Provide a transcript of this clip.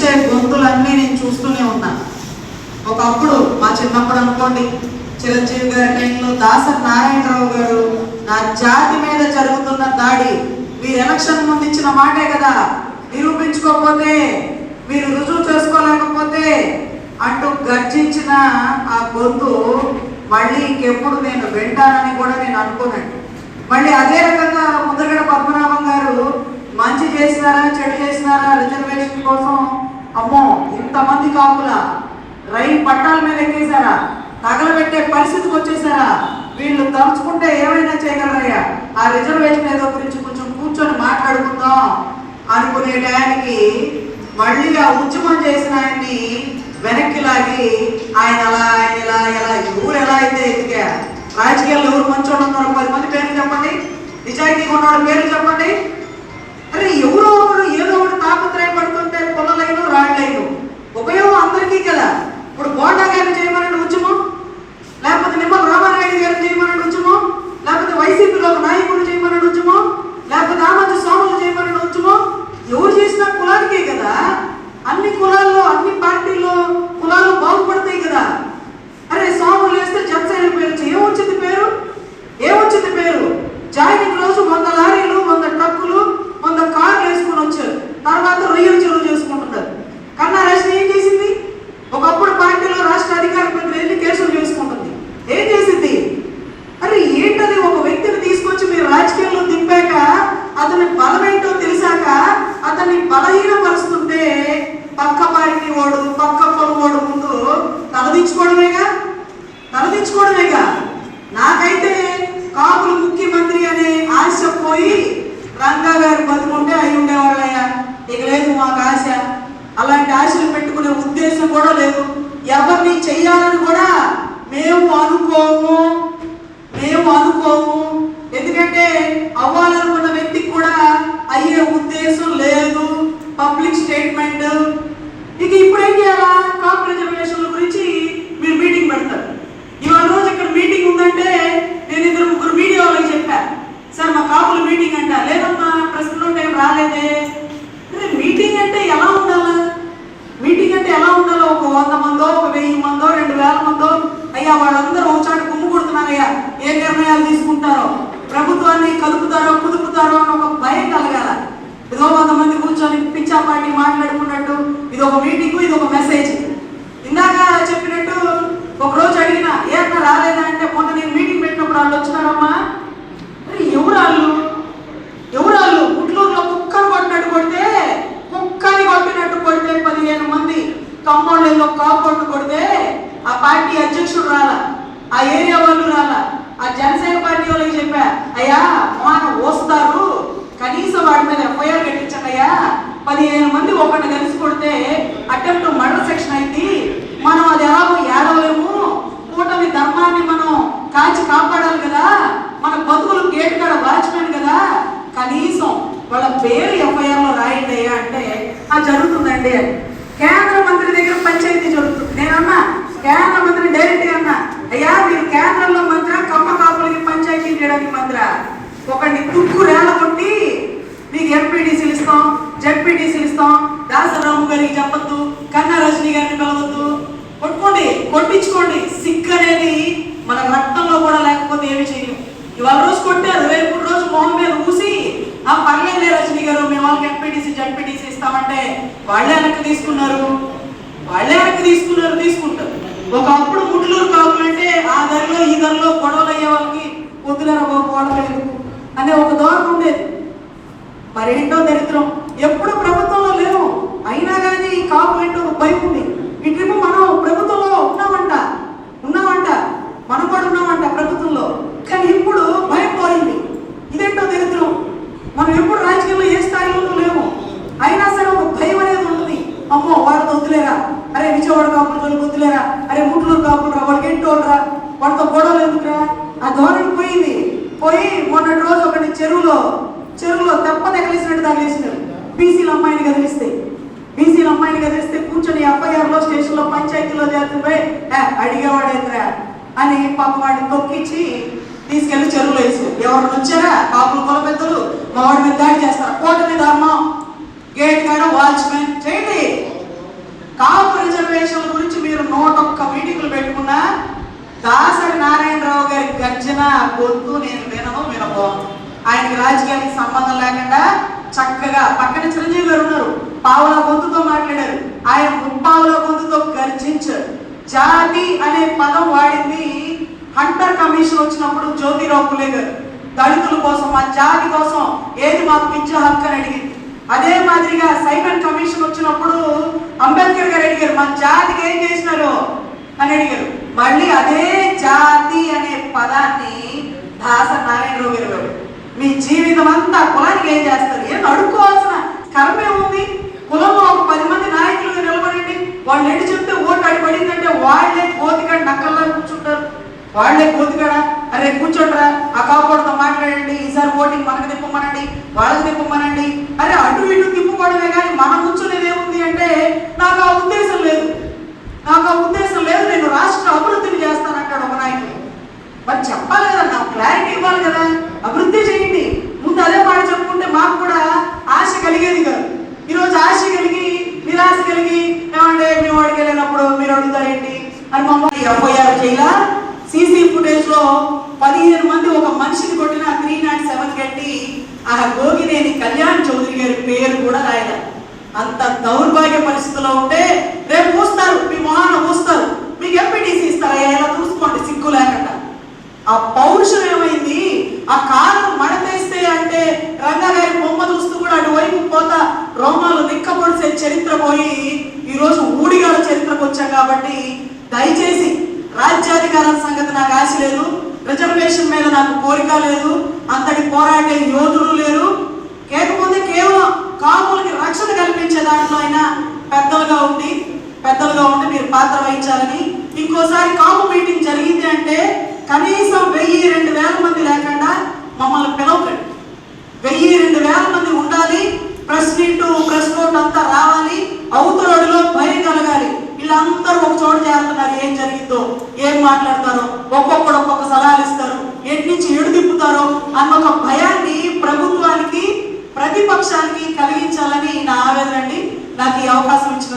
వినిపించే గొంతులన్నీ నేను చూస్తూనే ఉన్నా. ఒకప్పుడు మా చిన్నప్పుడు అనుకోండి, చిరంజీవి గారి టైంలో దాసరి నారాయణరావు గారు నా జాతి మీద జరుగుతున్న దాడి మీరు ఎలక్షన్ ముందు ఇచ్చిన మాటే కదా, నిరూపించుకోకపోతే మీరు రుజువు చేసుకోలేకపోతే అంటూ గర్జించిన ఆ గొంతు మళ్ళీ ఇంకెప్పుడు నేను వింటానని కూడా నేను అనుకోనండి. మళ్ళీ అదే రకంగా ముద్రగడ పద్మనాభం గారు మంచి చేసినారా చెడు చేసినారా రిజర్వేషన్ కోసం అమ్మో ఇంతమంది కాపుల రైలు పట్టాల మీద ఎక్కేశారా, తగలబెట్టే పరిస్థితికి వచ్చేసారా, వీళ్ళు తలుచుకుంటే ఏమైనా చేయగలరయ్యా, ఆ రిజర్వేషన్ ఏదో గురించి కొంచెం కూర్చొని మాట్లాడుకుందాం అనుకునే టయానికి మళ్ళీ ఆ ఉద్యమం చేసిన ఆయన్ని వెనక్కి లాగి ఆయన అలా ఆయన ఇలా ఎలా ఎవరు ఎలా అయితే ఎదిగా, రాజకీయాల్లో ఎవరు మంచోళ్ళు ఉన్నారో 10 మంది పేర్లు చెప్పండి, నిజాయితీగా ఉన్నవాడు పేర్లు చెప్పండి. అరే ఎవరో ఒకరు ఏదో ఒకటి తాపత్రయపడుతుంటే పొలలైన రాళ్ళైన ఉపయోగం అందరికీ కదా. ఇప్పుడు బోండా గారిని చేయమనండి ఉద్యమం, లేకపోతే నిమ్మల రామానాయుడు గారిని చేయమనండి ఉద్యమం, లేకపోతే వైసీపీలో ఒక నాయకుడు చేయమనండి ఉద్యమం, లేకపోతే ఆమంచి స్వాములు చేయమనండి ఉద్యమం. ఎవరు చేసినా కులానికే కదా. అన్ని కులాల్లో అన్ని పార్టీల్లో కులాలు బాగుపడతాయి కదా. అరే స్వాములు వేస్తే జనసేన పేరు ఏమొచ్చింది పేరు, ఏమొచ్చింది పేరు? జాయినింగ్ రోజు 100 లారీలు 100 ట్రక్కులు 100 కార్లు వేసుకుని వచ్చారు, తర్వాత రొయ్యలు చెరువు చేసుకుంటున్నారు. కన్నా రాష్ట్రం ఏం చేసింది? ఒకప్పుడు పార్టీలో రాష్ట్ర అధికార ప్రతినిధి కేసులు చేసుకుంటుంది, ఏం చేసింది? అరే ఏంటది? ఒక వ్యక్తిని తీసుకొచ్చి మీరు రాజకీయాల్లో దింపాక అతని బలమేంటో తెలిసాక అతన్ని బలహీనపరుస్తుంటే పక్క పార్టీ వాడు పక్క పొలవాడు ముందు తలదించుకోవడమేగా. నాకైతే కాపులు ముఖ్యమంత్రి అనే ఆశ పోయి రంగా గారు బతుకుంటే అయి ఉండేవాళ్ళయ్యా. ఇక లేదు మాకు ఆశ, అలాంటి ఆశలు పెట్టుకునే ఉద్దేశం కూడా లేదు. ఎవరిని చెయ్యాలని కూడా మేము అనుకోము. ఎందుకంటే అవ్వాలనుకున్న వ్యక్తికి కూడా అయ్యే ఉద్దేశం లేదు. Public statement. ఇక ఇప్పుడు ఏం చేయాలా? కాపు రిజర్వేషన్ల గురించి మీరు మీటింగ్ పెడతారు. ఇవాళ రోజు ఇక్కడ మీటింగ్ ఉందంటే నేను 2-3 మీడియా వాళ్ళకి చెప్పా, సార్ మా కాపుల మీటింగ్ అంట. లేదమ్మా ప్రశ్నలో టైం రాలేదే. మీటింగ్ అంటే ఎలా ఉండాలా? మీటింగ్ అంటే ఎలా ఉండాలో? ఒక 100 మందో 1000 మందో 2000 మందో అయ్యా వాళ్ళందరూ ఒకచాటు గుమ్ము కొడుతున్నారయ్యా, ఏ నిర్ణయాలు తీసుకుంటారో, ప్రభుత్వాన్ని కలుపుతారో కుదుపుతారో అని ఒక భయం కలగాల. ఇదో 100 మంది కూర్చొని పిచ్చా పార్టీ మాట్లాడుకున్నట్టు ఇది ఒక మీటింగ్, ఇది ఒక మెసేజ్. ఇందాక చెప్పినట్టు ఒక రోజు అడిగినా ఏ అన్న రాలేదా అంటే, మొన్న నేను మీటింగ్ పెట్టినప్పుడు వాళ్ళు వచ్చినారమ్మా. ఎవరాళ్ళు గుంటూరులో కుక్కని కొట్టినట్టు కొడితే 15 మంది కంపౌండ్లో కాంపౌండ్ కొడితే ఆ పార్టీ అధ్యక్షుడు రాలా, ఆ ఏరియా వాళ్ళు రాలా. ఆ జనసేన పార్టీ వాళ్ళకి చెప్పా, అయ్యా మనం వస్తారు కనీసం వాడి మీద ఎఫ్ఐఆర్ కట్టించండి అయ్యా. 15 మంది ఒకటి కలిసి కొడితే అటెంప్ట్ మర్డర్ సెక్షన్ అయింది, మనం అది ఎలాగో ఏడవలేము. కూటమి ధర్మాన్ని మనం కాచి కాపాడాలి కదా, మన బతుకులు గేట్ కాడ వాచ్మెన్ కదా, కనీసం వాళ్ళ పేరు ఎఫ్ఐఆర్లో రాయండి అయ్యా అంటే జరుగుతుందండి అని. కేంద్ర మంత్రి దగ్గర పంచాయతీ జరుగుతుంది. నేనన్నా కేంద్ర మంత్రి డైరెక్ట్గా అన్నా, అయ్యా మీరు కేంద్రంలో మంత్రి కమ్మ కాపులకి పంచాయతీ చేయడానికి మంత్రి ఒకటి తుక్కు రేల కొట్టి మీకు ఎంపీటీసీలు ఇస్తాం జెడ్పీటీసీలు ఇస్తాం, దాసరాము గారికి చెప్పొద్దు, కన్నా రజనీ గారిని పిలవద్దు, కొట్టించుకోండి. సిగ్గు అనేది మన రక్తంలో కూడా లేకపోతే ఏమి చేయలేము. ఇవాళ రోజు కొట్టారు, రేపు రోజు మొహం మీద ఊసి ఆ పర్లేదులే రజనీ గారు మేము వాళ్ళకి ఎంపీటీసీ జెడ్పీటీసీ ఇస్తామంటే వాళ్ళే వెనక్కి తీసుకుంటారు. ఒకప్పుడు ముట్లూరు కాపులంటే ఆ ధరలో ఈ ధరలో గొడవలు అయ్యే వాళ్ళకి వద్దులేరా గొడవలేదు అనే ఒక ధోరణి ఉండేది. మరేంటో దరిద్రం, ఎప్పుడు ప్రభుత్వంలో లేవు, అయినా కానీ కాపులంటూ ఒక భయం ఉంది. ఇటు మనం ప్రభుత్వంలో ఉన్నామంట, మనం కూడా ఉన్నామంట ప్రభుత్వంలో, కానీ ఇప్పుడు భయం పోయింది. ఇదేంటో దరిద్రం, మనం ఎప్పుడు రాజకీయంలో ఏ స్థాయిలోనూ లేవు, అయినా సరే ఒక భయం అనేది ఉంటుంది. అమ్మో వాడితో వద్దులేరా, అరే విజయవాడ కాపులు వాళ్ళకి వద్దులేరా, అరే ముట్లూరు కాపులు రా, వాళ్ళకి ఏంటోరా, వాడితో గొడవలు ఎందుకురా, ఆ ధోరణి పోయింది. మొన్నటి రోజు ఒకటి చెరువులో తెప్ప తగిలిసినట్టు తగిలిసినారు. బీసీల అమ్మాయిని కదిలిస్తే కూర్చొని ఎఫ్ఐఆర్లో స్టేషన్లో పంచాయతీలో చేరుకుపోయి అడిగేవాడేంద్రా అని పాప వాడిని తొక్కించి తీసుకెళ్లి చెరువులో వేసారు. ఎవరిని వచ్చారా కాపులు కుల పెద్దలు మా వాడి మీద దాడి చేస్తారు. కోట మీద ధర్మం, గేట్ కాడ వాచ్మెన్ చేయండి, వచ్చిన గొంతు నేను వినబోను. ఆయనకి రాజకీయానికి సంబంధం లేకుండా చక్కగా పక్కన చిరంజీవి గారు ఉన్నారు, పావుల గొంతుతో మాట్లాడారు, ఆయన ముప్పావుల గొంతుతో గర్జించారు. జాతి అనే పదం వాడింది హంటర్ కమిషన్ వచ్చినప్పుడు జ్యోతిరావు పులే గారు దళితుల కోసం, మా జాతి కోసం ఏది మాకు విద్యా హక్కు అని అడిగింది. అదే మాదిరిగా సైమన్ కమిషన్ వచ్చినప్పుడు అంబేద్కర్ గారు అడిగారు, మా జాతికి ఏం చేసినారు అని అడిగారు. మళ్ళీ అదే జాతి అనే పదాన్ని దాసరి నారాయణరావు గారు వాడు. మీ జీవితం అంతా కులానికి ఏం చేస్తారు, ఏం అడుక్కోవాల్సిన కర్మే ఉంది. కులంలో ఒక 10 మంది నాయకులుగా నిలబడండి, వాళ్ళు ఎటు చెప్తే ఓటు అడిపడిందంటే వాళ్ళే కోతికాడ నక్కల్లా కూర్చుంటారు. వాళ్ళే కోతికాడ అరే కూర్చోండిరా, ఆ కాపాడుతో మాట్లాడండి, ఈసారి ఓటింగ్ మనకు తిప్పమనండి, వాళ్ళకి తిప్పమనండి, అరే అటు ఇటు తిప్పుకోవడమే కానీ మనం కూర్చునేది ఏముంది అంటే నాకు ఆ ఉద్దేశం లేదు, నేను రాష్ట్ర అభివృద్ధిని చేస్తానంటాడు ఒక నాయకుడు. మరి చెప్పాలి కదా, నాకు క్లారిటీ ఇవ్వాలి కదా, అభివృద్ధి చేయండి. ముందు అదే మాట చెప్పుకుంటే మాకు కూడా ఆశ కలిగేది కాదు. ఈరోజు ఆశ కలిగి నిరాశ కలిగి ఏమంటే మీ వాడికి వెళ్ళినప్పుడు మీరు అడుగుతారేంటి అని మమ్మల్ని ఎఫ్ఐఆర్ చేయాల. సీసీ ఫుటేజ్ లో 15 మంది ఒక మనిషిని కొట్టిన 307 కట్టి ఆ గోగినేని కళ్యాణ్ చౌదరి గారి పేరు కూడా రాయాల. అంత దౌర్భాగ్య పరిస్థితుల్లో ఉంటే రేపు మూస్తారు, మీ మొహాన మూస్తారు, మీకు ఎంపీటీసీ ఇస్తారా, ఇలా చూసుకోండి సిగ్గు లేకుండా. ఆ పౌరుషం ఏమైంది, ఆ కారు మడతేస్తే అంటే రంగా గారి బొమ్మ చూస్తూ కూడా అటువైపు పోతా రోమాలు నిక్కపొడిసే చరిత్ర పోయి ఈరోజు ఊడిగాల చరిత్రకు వచ్చాం. కాబట్టి దయచేసి రాజ్యాధికారం సంగతి నాకు ఆశ లేదు, రిజర్వేషన్ మీద నాకు కోరిక లేదు, అంతటి పోరాడే యోధులు లేరు. కాకపోతే కేవలం కాపులకి రక్షణ కల్పించే దాంట్లో అయినా పెద్దలుగా ఉండి మీరు పాత్ర వహించాలని. ఇంకోసారి కాపు మీటింగ్ జరిగింది అంటే కనీసం 1000-2000 మంది లేకుండా మమ్మల్ని పిలవకండి. 1000-2000 మంది ఉండాలి. ప్రెస్ మీట్, ప్రెస్ నోట్ అంతా రావాలి, అవతలడిలో భయం కలగాలి. వీళ్ళందరూ ఒక చోట చేరుతున్నారు, ఏం జరిగిందో, ఏం మాట్లాడతారో, ఒక్కొక్కడు ఒక్కొక్క సలహాలు ఇస్తారు, ఎటు నుంచి ఎడు తిప్పుతారో అన్న ఒక భయాన్ని ప్రభుత్వానికి ప్రతిపక్షానికి కలిగించాలని నా ఆవేదన అండి. నాకు ఈ అవకాశం ఇచ్చిన